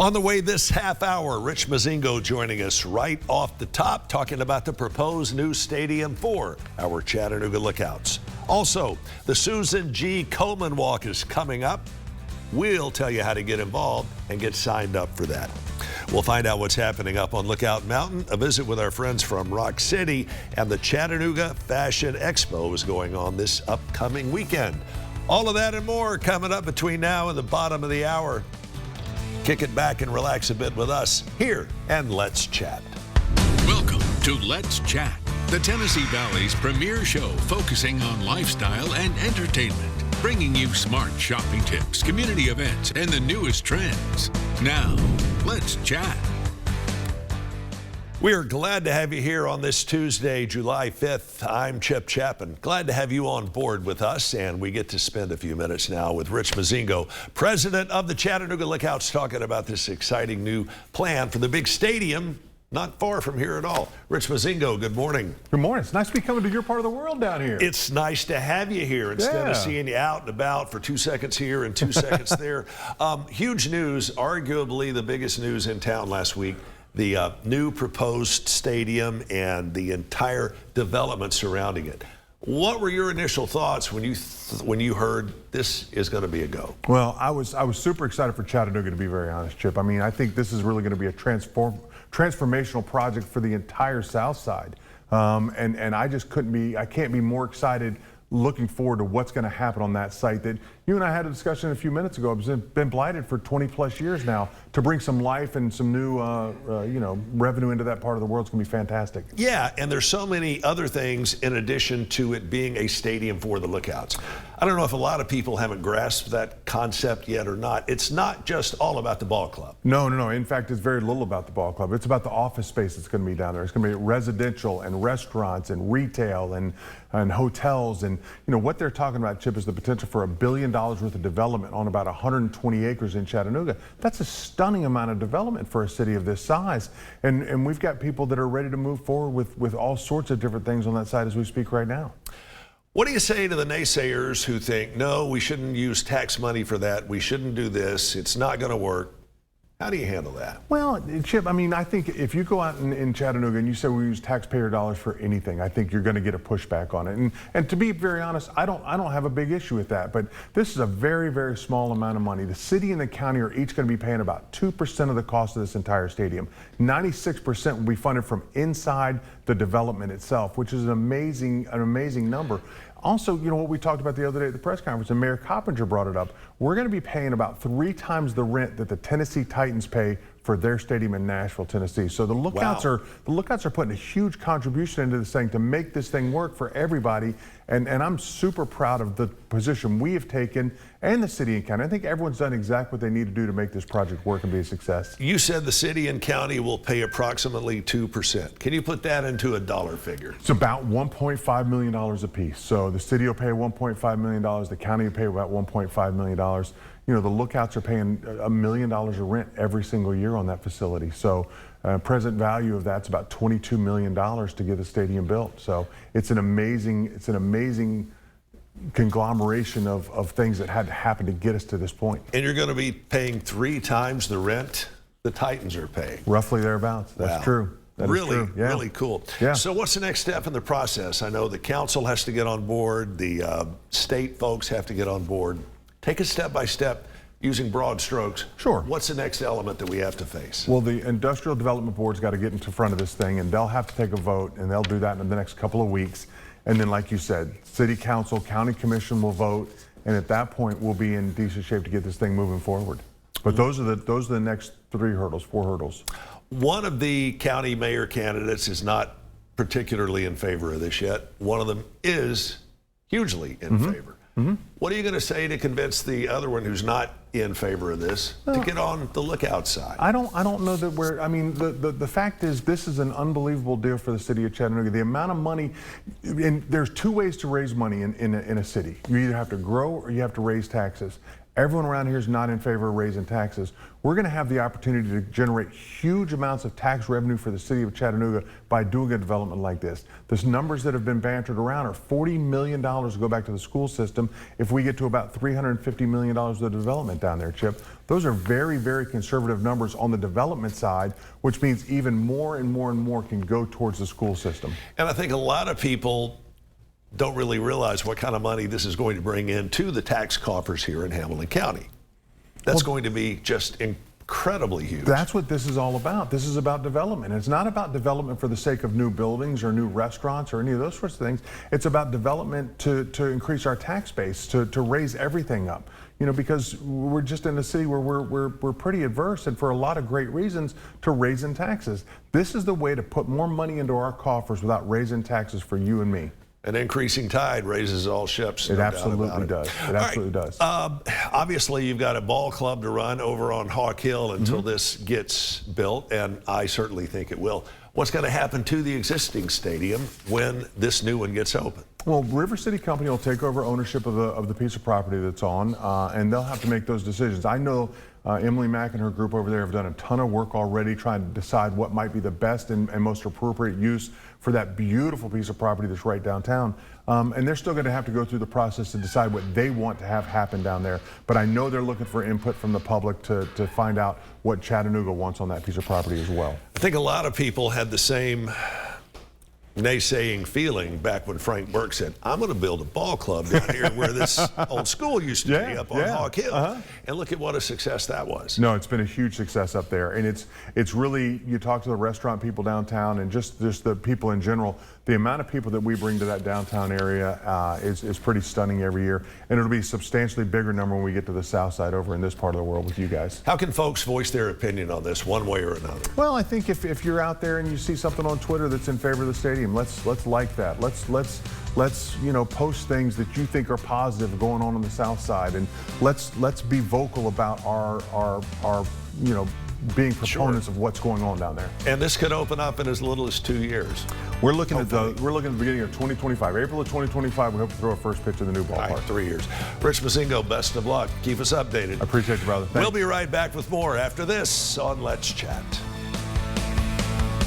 On the way this half hour, Rich Mozingo joining us right off the top, talking about the proposed new stadium for our Chattanooga Lookouts. Also, the Susan G. Komen Walk is coming up. We'll tell you how to get involved and get signed up for that. We'll find out what's happening up on Lookout Mountain, a visit with our friends from Rock City, and the Chattanooga Fashion Expo is going on this upcoming weekend. All of that and more coming up between now and the bottom of the hour. Kick it back and relax a bit with us here and Let's Chat. Welcome to Let's Chat, the Tennessee Valley's premier show focusing on lifestyle and entertainment, bringing you smart shopping tips, community events, and the newest trends. Now, let's chat. We are glad to have you here on this Tuesday, July 5th. I'm Chip Chapman. Glad to have you on board with us, and we get to spend a few minutes now with Rich Mozingo, president of the Chattanooga Lookouts, talking about this exciting new plan for the big stadium not far from here at all. Rich Mozingo, good morning. Good morning. It's nice to be coming to your part of the world down here. It's nice to have you here instead of seeing you out and about for 2 seconds here and 2 seconds there. Huge news, arguably the biggest news in town last week. The new proposed stadium and the entire development surrounding it. What were your initial thoughts when you heard this is going to be a go? Well, I was super excited for Chattanooga, to be very honest, Chip. I mean, I think this is really going to be a transformational project for the entire South Side, and I just can't be more excited. Looking forward to what's going to happen on that site that you and I had a discussion a few minutes ago. It's been blighted for 20 plus years now. To bring some life and some new revenue into that part of the world is going to be fantastic. Yeah, and there's so many other things in addition to it being a stadium for the Lookouts. I don't know if a lot of people haven't grasped that concept yet or not. It's not just all about the ball club. No. In fact, it's very little about the ball club. It's about the office space that's going to be down there. It's going to be residential and restaurants and retail and hotels. And what they're talking about, Chip, is the potential for $1 billion worth of development on about 120 acres in Chattanooga. That's a stunning amount of development for a city of this size. And we've got people that are ready to move forward with all sorts of different things on that side as we speak right now. What do you say to the naysayers who think, no, we shouldn't use tax money for that, we shouldn't do this, it's not going to work? How do you handle that? Well, Chip, I mean, I think if you go out in Chattanooga and you say we use taxpayer dollars for anything, I think you're going to get a pushback on it. And to be very honest, I don't have a big issue with that. But this is a very, very small amount of money. The city and the county are each going to be paying about 2% of the cost of this entire stadium. 96% will be funded from inside the development itself, which is an amazing number. Also, what we talked about the other day at the press conference, and Mayor Coppinger brought it up, we're going to be paying about 3 times the rent that the Tennessee Titans pay for their stadium in Nashville, Tennessee. So the Lookouts are putting a huge contribution into this thing to make this thing work for everybody. And I'm super proud of the position we have taken and the city and county. I think everyone's done exactly what they need to do to make this project work and be a success. You said the city and county will pay approximately 2%. Can you put that into a dollar figure? It's about $1.5 million a piece. So the city will pay $1.5 million. The county will pay about $1.5 million. The Lookouts are paying $1 million of rent every single year on that facility. So present value of that's about $22 million to get the stadium built. So it's an amazing conglomeration of things that had to happen to get us to this point. And you're going to be paying 3 times the rent the Titans are paying. Roughly thereabouts. That's true. That is true. Yeah. Really cool. Yeah. So what's the next step in the process? I know the council has to get on board. The state folks have to get on board. Take it step by step using broad strokes. Sure. What's the next element that we have to face? Well, the Industrial Development Board's got to get into front of this thing, and they'll have to take a vote, and they'll do that in the next couple of weeks. And then, like you said, City Council, County Commission will vote, and at that point, we'll be in decent shape to get this thing moving forward. But those are the next 4 hurdles. One of the county mayor candidates is not particularly in favor of this yet. One of them is hugely in favor. What are you going to say to convince the other one who's not in favor of this to get on the Lookout side? I don't know that the fact is this is an unbelievable deal for the city of Chattanooga. The amount of money, and there's 2 ways to raise money in a city. You either have to grow or you have to raise taxes. Everyone around here is not in favor of raising taxes. We're going to have the opportunity to generate huge amounts of tax revenue for the city of Chattanooga by doing a development like this. The numbers that have been bantered around are $40 million to go back to the school system if we get to about $350 million of development down there, Chip. Those are very, very conservative numbers on the development side, which means even more and more and more can go towards the school system. And I think a lot of people don't really realize what kind of money this is going to bring into the tax coffers here in Hamilton County. That's going to be just incredibly huge. That's what this is all about. This is about development. It's not about development for the sake of new buildings or new restaurants or any of those sorts of things. It's about development to increase our tax base, to raise everything up. You know, because we're just in a city where we're pretty adverse, and for a lot of great reasons, to raising taxes. This is the way to put more money into our coffers without raising taxes for you and me. An increasing tide raises all ships. It absolutely does. It absolutely does. Obviously, you've got a ball club to run over on Hawk Hill until this gets built, and I certainly think it will. What's going to happen to the existing stadium when this new one gets open? Well, River City Company will take over ownership of the piece of property that's on, and they'll have to make those decisions. I know Emily Mack and her group over there have done a ton of work already trying to decide what might be the best and most appropriate use for that beautiful piece of property that's right downtown. And they're still going to have to go through the process to decide what they want to have happen down there. But I know they're looking for input from the public to find out what Chattanooga wants on that piece of property as well. I think a lot of people had the same naysaying feeling back when Frank Burke said, I'm going to build a ball club down here where this old school used to be up on Hawk Hill. And look at what a success that was. No, it's been a huge success up there. And it's really, you talk to the restaurant people downtown and just the people in general, the amount of people that we bring to that downtown area is pretty stunning every year. And it'll be a substantially bigger number when we get to the south side over in this part of the world with you guys. How can folks voice their opinion on this one way or another? Well, I think if you're out there and you see something on Twitter that's in favor of the stadium, let's like that. Let's you know, post things that you think are positive going on the south side, and let's be vocal about our you know, being proponents of what's going on down there. And this could open up in as little as 2 years. We're looking at the beginning of 2025, April of 2025. We hope to throw a first pitch in the new ballpark. All right, 3 years. Rich Mozingo, best of luck. Keep us updated. I appreciate you, brother. Thanks. We'll be right back with more after this on Let's Chat.